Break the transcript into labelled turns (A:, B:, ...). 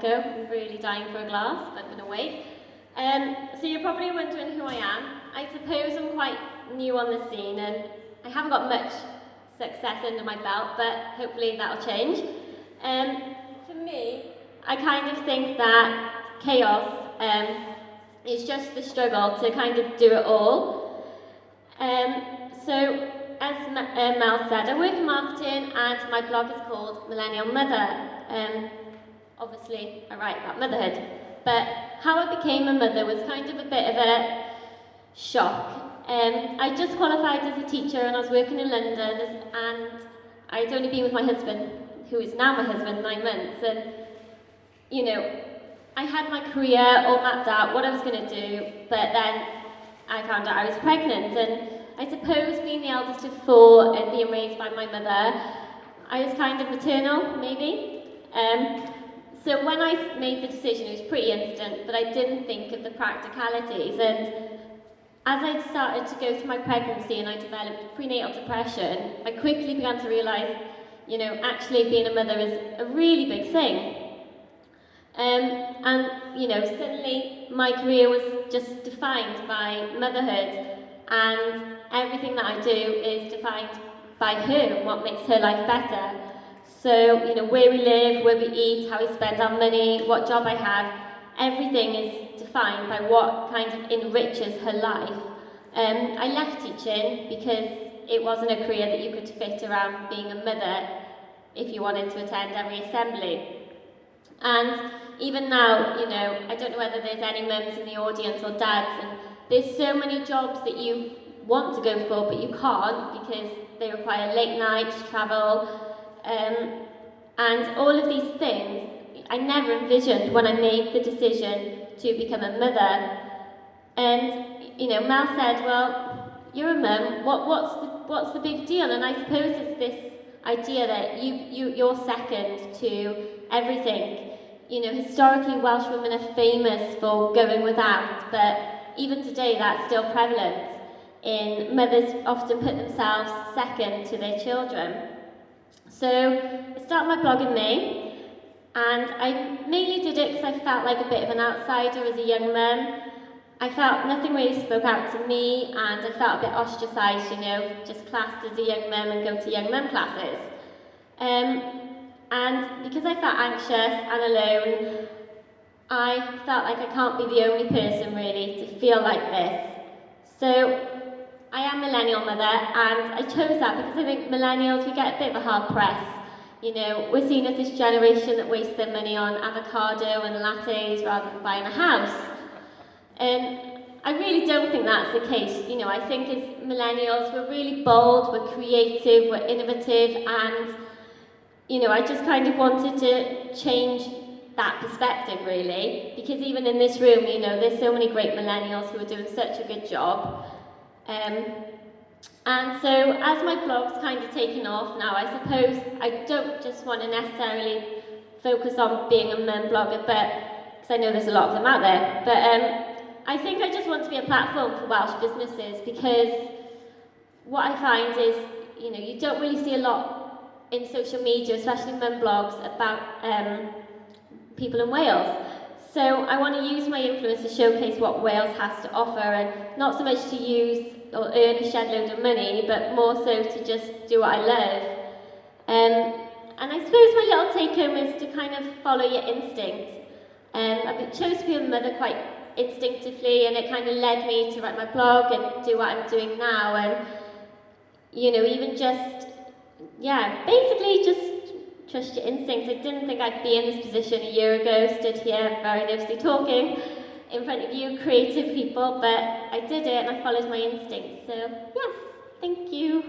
A: Prosecco. I'm really dying for a glass, but I'm going to wait. So you're probably wondering who I am. I suppose I'm quite new on the scene and I haven't got much success under my belt, but hopefully that'll change. For me, I kind of think that chaos is just the struggle to kind of do it all. So, as Mel said, I work in marketing and my blog is called Millennial Mother. Obviously, I write about motherhood, but how I became a mother was kind of a bit of a shock. I just qualified as a teacher and I was working in London, and I'd only been with my husband, who is now my husband, 9 months, and you know, I had my career all mapped out, what I was going to do, but then I found out I was pregnant, and I suppose being the eldest of 4 and being raised by my mother, I was kind of maternal, maybe. So when I made the decision, it was pretty instant, but I didn't think of the practicalities, and as I started to go through my pregnancy and I developed prenatal depression, I quickly began to realise, you know, actually being a mother is a really big thing. And, you know, suddenly my career was just defined by motherhood, and everything that I do is defined by her and what makes her life better. So, you know, where we live, where we eat, how we spend our money, what job I have, everything is defined by what kind of enriches her life. I left teaching because it wasn't a career that you could fit around being a mother if you wanted to attend every assembly. And even now, you know, I don't know whether there's any mums in the audience or dads, and there's so many jobs that you want to go for, but you can't because they require late nights, travel, and all of these things I never envisioned when I made the decision to become a mother. And, you know, Mel said, well, you're a mum, what's the big deal? And I suppose it's this idea that you're second to everything. You know, historically Welsh women are famous for going without, but even today that's still prevalent. Mothers often put themselves second to their children. So I started my blog in May, and I mainly did it because I felt like a bit of an outsider as a young mum. I felt nothing really spoke out to me, and I felt a bit ostracised, you know, just classed as a young mum and go to young mum classes. And because I felt anxious and alone, I felt like I can't be the only person really to feel like this. So I am millennial mother, and I chose that because I think millennials, we get a bit of a hard press. You know, we're seen as this generation that wastes their money on avocado and lattes rather than buying a house. And I really don't think that's the case. You know, I think as millennials, we're really bold, we're creative, we're innovative, and you know, I just kind of wanted to change that perspective really, because even in this room, you know, there's so many great millennials who are doing such a good job. And so as my blog's kind of taken off now, I suppose I don't just want to necessarily focus on being a mum blogger, but because I know there's a lot of them out there, but I think I just want to be a platform for Welsh businesses, because what I find is, you know, you don't really see a lot in social media, especially mum blogs, about people in Wales. So I want to use my influence to showcase what Wales has to offer, and not so much to use or earn a shed load of money, but more so to just do what I love. And I suppose my little take home is to kind of follow your instinct. I chose to be a mother quite instinctively, and it kind of led me to write my blog and do what I'm doing now. And you know, even just, yeah, basically just trust your instincts. I didn't think I'd be in this position a year ago, stood here very nervously talking in front of you creative people, but I did it and I followed my instincts. So, yes, thank you.